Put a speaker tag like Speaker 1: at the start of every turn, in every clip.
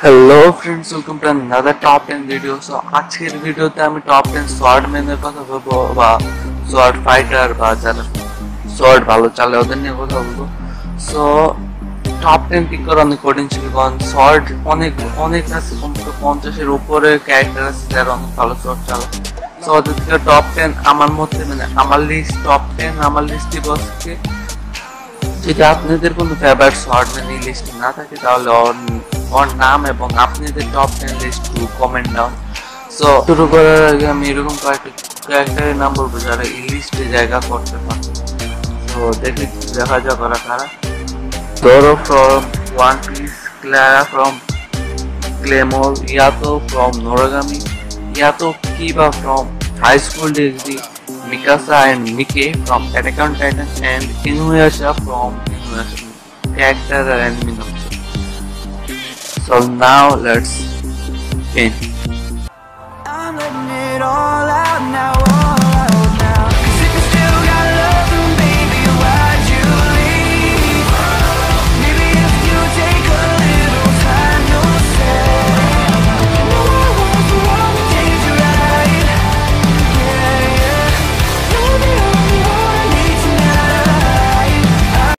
Speaker 1: Hello friends, welcome to another top 10 video. So আজকের ভিডিওতে আমি টপ 10 সোয়ার্ড ম্যানের কথা বলবো বা সোয়ার্ড ফাইটার বা যারা সোয়ার্ড ভালো চালে ওদের নিয়ে কথা বলবো। সো টপ 10 পিক করা অনেক কঠিন ছিল কারণ সোয়ার্ড অনেক আছে, কমপক্ষে 50-এর উপরে ক্যারেক্টার আছে যারা অনেক ভালো সোয়ার্ড চালায়। সো ওদের থেকে টপ 10 আমার মধ্যে আমার লিস্ট টপ 10 আমার লিস্টে বসছে। যদি আপনাদের কোনো ফেভারিট সোয়ার্ডম্যান এই লিস্টে না থাকে তাহলে ওর নাম এবং আপনাদের top 10 list to comment down. So শুরু করার আগে আমি এরকম কয়েকটা ক্যারেক্টারের নাম বলবো যারা এই লিস্টে জায়গা করতে পারে। তো দেখা যাক ওরা কারা। Zoro from One Piece, Clara from Claymore, Yato from Noragami, Yato Kiba from High School DxD, Mikasa and Mike from Attack on Titan, and Inuyasha from Inuyasha character and anime. So now let's begin.
Speaker 2: I'm letting it all out now, all out now. 'Cause if you still got love, then baby, why'd you leave? Maybe if you take a little time, you'll say, no, I was the one that did you right. Yeah, yeah. You're the only one I need tonight.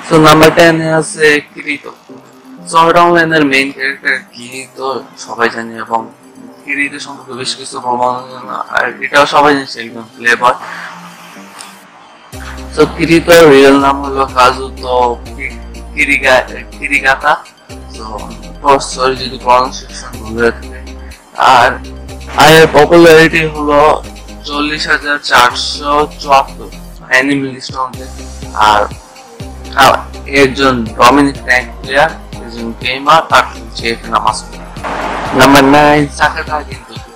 Speaker 1: So number 10 is Kirito. Sword Art Online main character Kirito সবাই জানে এবং কিরিতো সম্পর্কে বেশ কিছু প্রমাণ আর এটাও সবাই জানে একদম ফ্লেভার। সো কিরিতোর রিয়েল নাম হলো কাজুতো কিরিগাতা। সো সরি যদি প্রনাউন্সিয়েশন ভুল হয়ে থাকে। আর এর পপুলারিটি হলো 40,474 অ্যানিমে লিস্ট মধ্যে। আর একজন ডমিনেন্ট ট্যাঙ্ক প্লেয়ার, একজন গেমার আর চেফ নামাজ। Number 9, Sakata Gintoki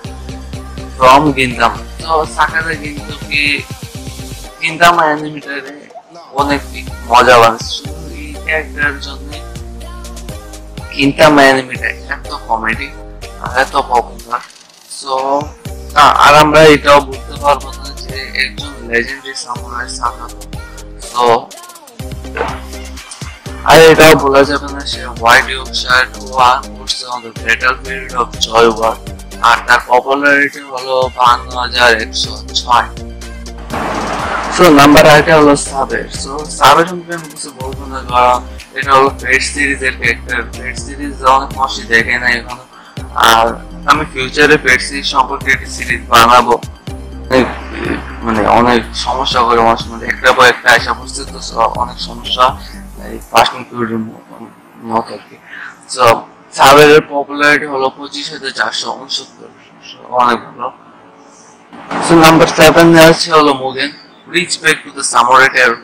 Speaker 1: from Gintama. So Sakata Gintoki Gintama অ্যানিমেটারে অনেক মজা বানাচ্ছে এই ক্যারেক্টারের জন্য। Gintama অ্যানিমেটা এত কমেডি আর এত পপুলার। সো আর আমরা এটাও বুঝতে পারবো না যে একজন লেজেন্ডারি সামুরাই সাকাতো। সো আর এটাও বলা যাবে না সে হোয়াইট ইয়র্কশায়ার ওয়ার করছে on the battle field of জয় ওয়ার। আর তার পপুলারিটি হলো 52,106। সো নাম্বার 8 হলো সাবের। সো সাবের সম্পর্কে আমি কিছু বলবো না কারণ এটা হলো ফেট সিরিজের ক্যারেক্টার। ফেট সিরিজ অনেক মশি দেখে না এখনো। আর আমি ফিউচারে ফেট সিরিজ সম্পর্কে একটি সিরিজ বানাবো। অনেক সমস্যা করে মানুষের মধ্যে একটা পর একটা আসা বুঝতে তো অনেক সমস্যা মত আর কি। সো সাবেরের পপুলারিটি হলো 25,469, অনেক ভালো। সো নাম্বার 7 আছে হলো Mugen, reach back to the samurai terror.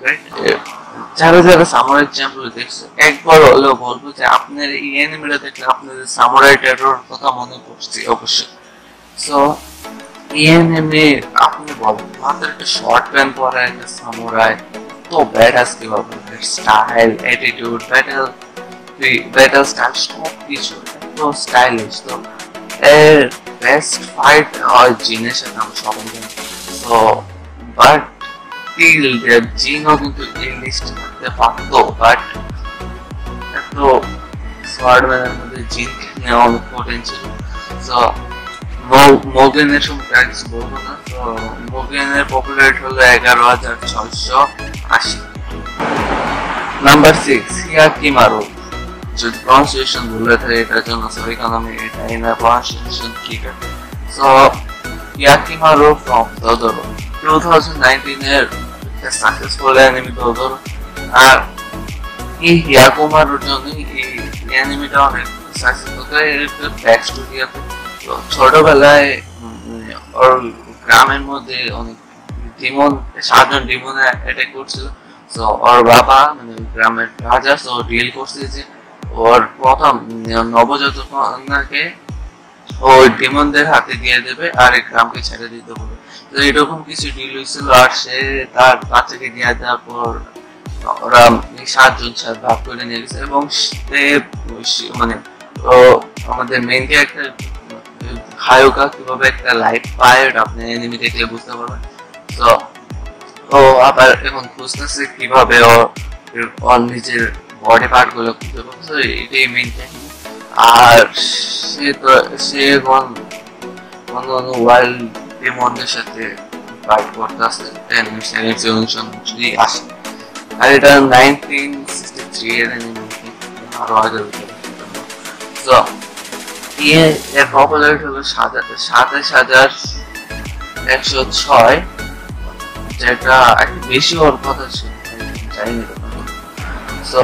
Speaker 1: যারা সামুরাই চ্যাম্পিয়ন দেখছে একবার হলেও বলবো যে আপনার এই অ্যানিমেটা দেখলে আপনাদের সামুরাই টেরর কথা মনে পড়ছে অবশ্যই। সো এই অ্যানিমে আপনি বলেন মাত্র একটা শর্ট প্যান্ট পরা একটা সামুরাই তো ব্যাডাস কিভাবে, স্টাইল, অ্যাটিটিউড, ব্যাটল স্টাইল সব কিছু এত স্টাইলিশ। তো এর বেস্ট ফাইট হয় জিনের সাথে আমি সবাই জানি। তো বাট টিল দ্যাট জিনও কিন্তু এই লিস্টে থাকতে পারতো, বাট এত সোয়ার্ডম্যানের মধ্যে জিনকে নেওয়া অনেক কঠিন ছিল। তো মোগেনের সম্পর্কে আর কিছু বলবো না। তো মোগেনের পপুলারিটি হলো 11,680। নাম্বার 6, হিয়াকিমারু। যদি প্রনাউন্সিয়েশন ভুলে থাকে এটার জন্য সরি কারণ আমি এটা না প্রনাউন্সিয়েশন ঠিক আছে। সো হিয়াকিমারু ফ্রম দোদোরো 2019 এর সাকসেসফুল অ্যানিমে দোদোরো। আর এই হিয়াকিমারুর জন্য এই অ্যানিমেটা অনেক সাকসেসফুল। এর ব্যাক স্টোরি আছে। ছোটবেলায় ওর গ্রামের মধ্যে অনেক ডিমন, 7জন ডিমন অ্যাটাক করছিল। তো ওর বাবা গ্রামের রাজা সো ডিল করছে যে ওর প্রথম নবজাতক কন্যাকে ওই ডিমনদের হাতে দিয়ে দেবে আর এই গ্রামকে ছেড়ে দিতে হবে। তো এরকম কিছু ডিল হয়েছিল। আর সে তার বাচ্চাকে দিয়ে দেওয়ার পর ওরা 7জন ভাগ করে নিয়ে গেছে এবং আমাদের মেইন ক্যারেক্টার হায়োকা কিভাবে একটা লাইফ পায় আপনি এনিমি দেখলে বুঝতে পারবেন। তো ও আবার এখন খুঁজতেছে কিভাবে ও নিজের বডি পার্ট গুলো খুঁজে পাচ্ছে, এটাই মেইন কাহিনী। আর সে এখন অন্য ওয়াইল্ড ডিমনদের সাথে ফাইট করতে আসে যদি আসে। আর এটা 1963 এর আরো আগে তো এর পপুলারিটি হলো 27,106, যেটা একটু বেশি হওয়ার কথা ছিল, জানি না। So,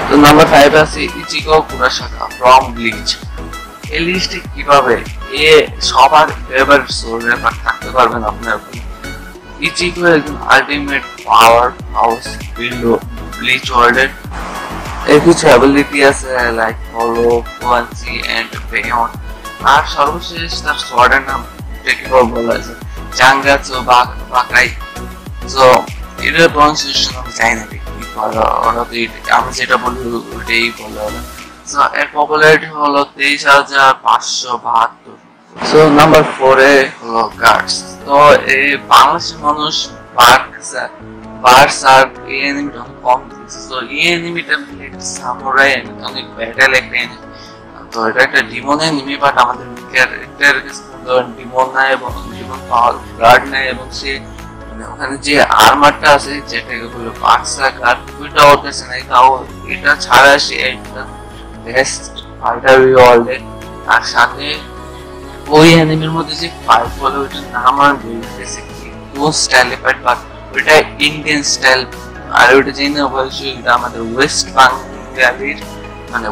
Speaker 1: তো নাম্বার 5 আছে ইচিগো কুরাসাকা ফ্রম ব্লিচ। এই লিস্টে কিভাবে সবার ফেভারিট সোল রেপার থাকতে পারবেন আপনার। ইচিগো একজন আলটিমেট পাওয়ার হাউস ব্লিচ ওয়ার্ল্ডের। এর কিছু অ্যাবিলিটি আছে লাইক ফলো, ফ্লুয়েন্সি এন্ড পেয়ন। আর সর্বশেষ তার সোয়ার্ডের নাম কিভাবে বলা আছে জাঙ্গাচো বাকাই। তো এটার প্রনাউন্সিয়েশন আমি জানি না আমি যেটা বলি ওইটাই বলে ওরা। এর পপুলারিটি হলো 23,572। সো নাম্বার 4 এ হলো গার্ডস। তো এই বাংলাদেশের মানুষ বার্স আর এই এনিমিটা কম দিচ্ছে। তো এই এনিমিটা একটা সামুরাই অনেক ব্যাটেল একটা এনিমি। তো এটা একটা ডিমন এনিমি, বাট আমাদের ক্যারেক্টার ডিমন নাই এবং ডিমন পাওয়ার গার্ড নাই, এবং সে ওখানে যে আর্মারটা আছে যেটাকে বলে পার্সা গার্ড, ওইটা ওর কাছে নাই। তাও এটা ছাড়া সে একটা বেস্ট ফাইটার ওয়ার্ল্ডে। তার সাথে ওই এনিমির মধ্যে যে ফাইট বলে ওইটার নাম আর বলতেছে কি কোন স্টাইলে ফাইট, বাট ওইটা ইন্ডিয়ান স্টাইল। আর ওইটা জেনে অবশ্যই এটা আমাদের ওয়েস্ট বাংলার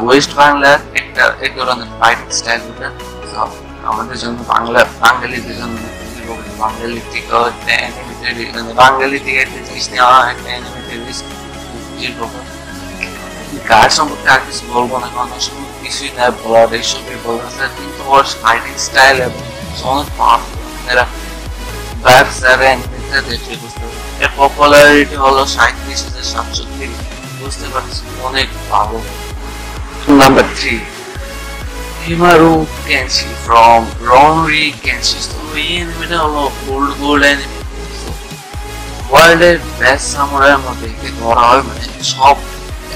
Speaker 1: ওয়েস্ট বাংলার একটা এক ধরনের ফাইটিং স্টাইল। ওটা আমাদের জন্য বাঙালিদের জন্য বাঙালি থেকে বাঙালি থেকে একটা জিনিস নেওয়া একটা গার্ড সম্পর্কে আর কিছু বলবো না, কারণ কিছুই না বলার, এইসবই বলার। কিন্তু ওর ফাইটিং স্টাইল এবং অনেক পাওয়ারফুল। এরা দেখলে বুঝতে পারবে। এর পপুলারিটি হলো 37,770, বুঝতে পারছি অনেক ভালো। Number 3 Himaru Kenshi from Ronri Kenshi. তো এই এনিমিটা হলো গোল্ড এনিমি। ওয়ার্ল্ডের বেস্ট সামুরাইয়ের মধ্যে একে ধরা হয়, মানে সব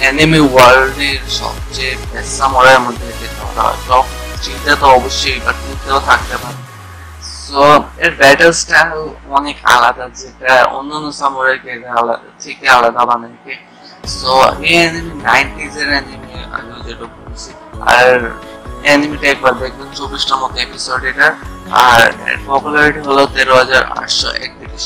Speaker 1: এনিমি ওয়ার্ল্ডের সবচেয়ে বেস্ট সামুরাইয়ের মধ্যে একে ধরা হয়। টপ 3তে তো অবশ্যই, বাট 2তেও থাকতে পারে। সো এর ব্যাটল স্টাইল অনেক আলাদা, যেটা অন্যান্য সামুরাইকে থেকে আলাদা বানায়। সো এই এনিমি 90s এর এনিমি, আমি যেটা বলছি। আর এনিমিটা একবার দেখবেন, 24টার মতো এপিসোড এটা। আর পপুলারিটি হলো 13,831।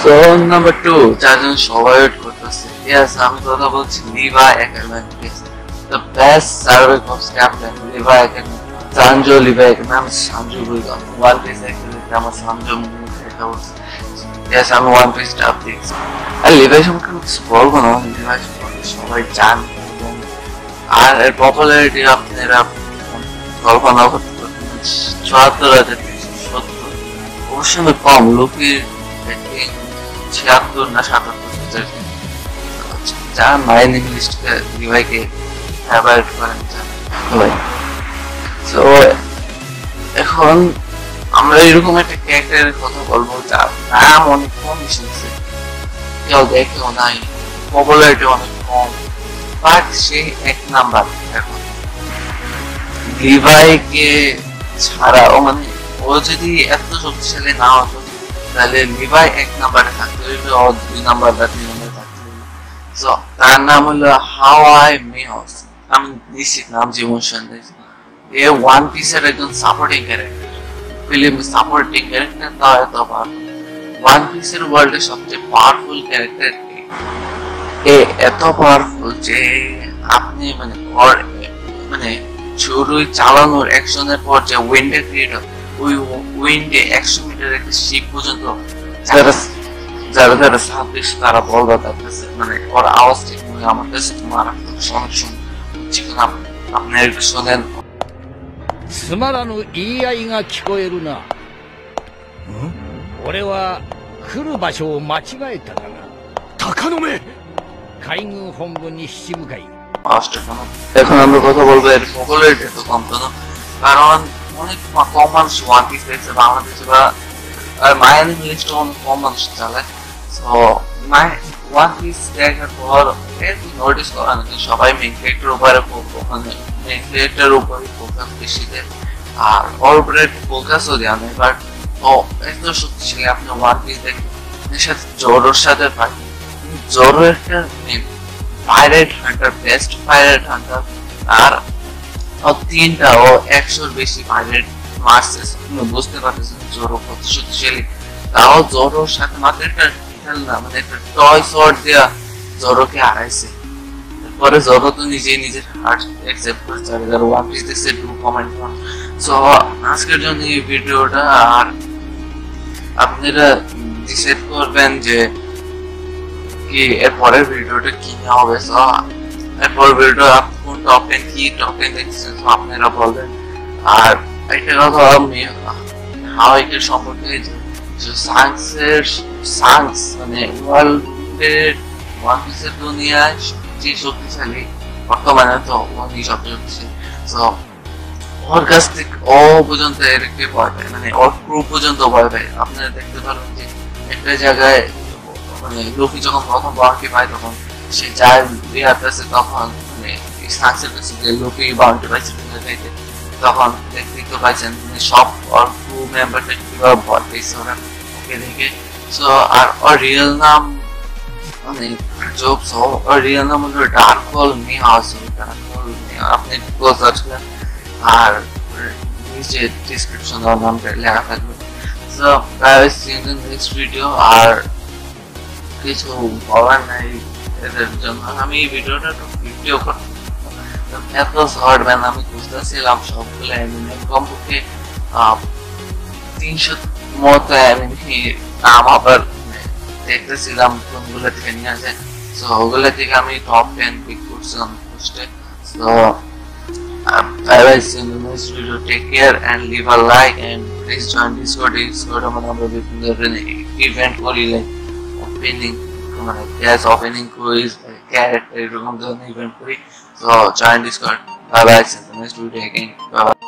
Speaker 1: সো নাম্বার 2 যার জন্য সবাই ওয়েট করতেছে, ইয়েস আমি কথা বলছি Liva academy. The best survive of captain Liva academy. Sanjo Liva academy. আমি সানজো বলি ওয়ান পিস একাডেমি, আমার সানজো দেখা বলছি। ইয়েস আমি ওয়ান পিস ডাব দেখছি। আর লিভাই সম্পর্কে আমি কিছু বলবো না, লিভাই সম্পর্কে সবাই জান। আর এর পপুলারিটি আপনারা কল্পনা করতে পারেন 74,370, অবশ্যই কম। লোকের 76 না 77 যারা মাইন ইংলিশকে লিভাইকে ফেভারিট করেন সবাই। তো এখন আমরা এরকম একটা ক্যারেক্টারের কথা বলবো যার নাম অনেক কম শুনছে, কেউ দেখেও নাই, পপুলারিটি অনেক কম, বাট সে 1 নাম্বার। এখন লিভাইকে ছাড়া ও যদি এত শক্তিশালী না হতো তাহলে লিভাই 1 নাম্বারে থাকতে হইবে, ও 2 নাম্বার বা 3 নাম্বারে থাকতে হইবে। তো তার নাম হলো হাওয়াই মিহস। আমি নিশ্চিত নাম জীবন সন্দেহ। এ ওয়ান পিসের একজন supporting character, film supporting character. তাও এত পাওয়ারফুল, ওয়ান পিসের ওয়ার্ল্ডের সবচেয়ে পাওয়ারফুল ক্যারেক্টার। এ এত পাওয়ারফুল যে আপনি ছুরি চালানোর অ্যাকশনের পর যে উইন্ডে ক্রিয়েট হয়, ওই উইন্ডে 100 মিটার একটা শিপ পর্যন্ত যারা সার্ভিস তারা বলবে তার কাছে, ওর আওয়াজ ঠিক মনে আমার কাছে মারাত্মক অনেক শুনে। আপনি একটু শোনেন।
Speaker 3: つまらぬ言い合いが聞こえるな。俺は来る場所を間違えたかな。鷹の目。海軍本部に七部会。
Speaker 1: এখন আমরা কথা বলবো এর পপুলারিটি তো কম কেন, কারণ অনেক কম মানুষ ওয়ান পিস দেখছে বাংলাদেশে, বা মায়ানি ইংলিশটা অনেক কম মানুষ চালায়। তো ওয়ান পিস দেখার পর নোটিস করা নাকি সবাই মেইন ক্যারেক্টার উপরে মানে মেইন ক্যারেক্টার উপরে ফোকাস বেশি দেয় আর ওর উপরে ফোকাসও দেওয়া নেই বাট ও এত শক্তিশালী আপনি ওয়ান পিস দেখবেন এর সাথে জোরোর সাথে পাই জোরো একটা pirate hunter best pirate hunter আর তিনটা ও 100-র বেশি পাইরেট মারছে বুঝতে পারতেছেন জোরো কত শক্তিশালী তাও জোরোর সাথে মাত্র একটা খেলনা মানে একটা টয় শট দেওয়া জোরোকে হারাইছে পরে জোরো তো নিজেই নিজের হার্ট অ্যাকসেপ্ট করেছে আর যারা ওয়ান পিস দেখছে ডু কমেন্ট করুন সো আজকের জন্য এই ভিডিওটা আর আপনারা ডিসাইড করবেন যে কি এর পরের ভিডিওটা কি হবে সো এরপর ভিডিও আপনি কোন টপ 10 কি টপ 10 দেখছেন সো আপনারা বলবেন আর একটা কথা আমি হাওয়াইকের সম্পর্কে যে সাংস মানে ওয়ার্ল্ডের ওয়ান পিসের দুনিয়ায় যে শক্তিশালী বর্তমানে তো উনি সবচেয়ে শক্তিশালী সো ওর কাছ থেকে ও পর্যন্ত এরকে ভয় পায় মানে ওর ক্রু পর্যন্ত ভয় পায় আপনারা দেখতে পারেন যে একটা জায়গায় মানে লুফি যখন প্রথম বাউন্টি পায় তখন সে যায় রিয়ার কাছে তখন মানে সাংসের কাছে যে লুফি বাউন্টি পাইছে তখন দেখতে পাচ্ছেন সব ওর ক্রু মেম্বারটা কিভাবে ভয় পেয়েছে ওরা ওকে দেখে সো আর ওর রিয়েল নাম মানে জোক সো ওর রিয়েল নাম হলো ডার্ক হোল মিহাস আপনি গুগল সার্চ করেন আর নিচে ডিসক্রিপশন ওর নামটা লেখা থাকবে so guys see you in next video আর কিছু বলার নাই এদের জন্য আমি এই ভিডিওটা ভিডিও করতে এত শর্ট ম্যান আমি বুঝতেছিলাম সবগুলো অ্যানিমে কমপক্ষে 300 মতো অ্যানিমে নাম আবার দেখতেছিলাম কোনগুলো থেকে নিয়ে আসে সো ওগুলো থেকে আমি টপ 10 পিক করছিলাম পোস্টে so bye bye see you in the next video take care and leave a like and please join discord আমরা বিভিন্ন ধরনের ইভেন্ট করি লাইক ওপেনিং মানে গ্যাস ওপেনিং কুইজ ক্যারেক্টার এরকম ধরনের ইভেন্ট করি so join discord bye bye see you in the next video again bye bye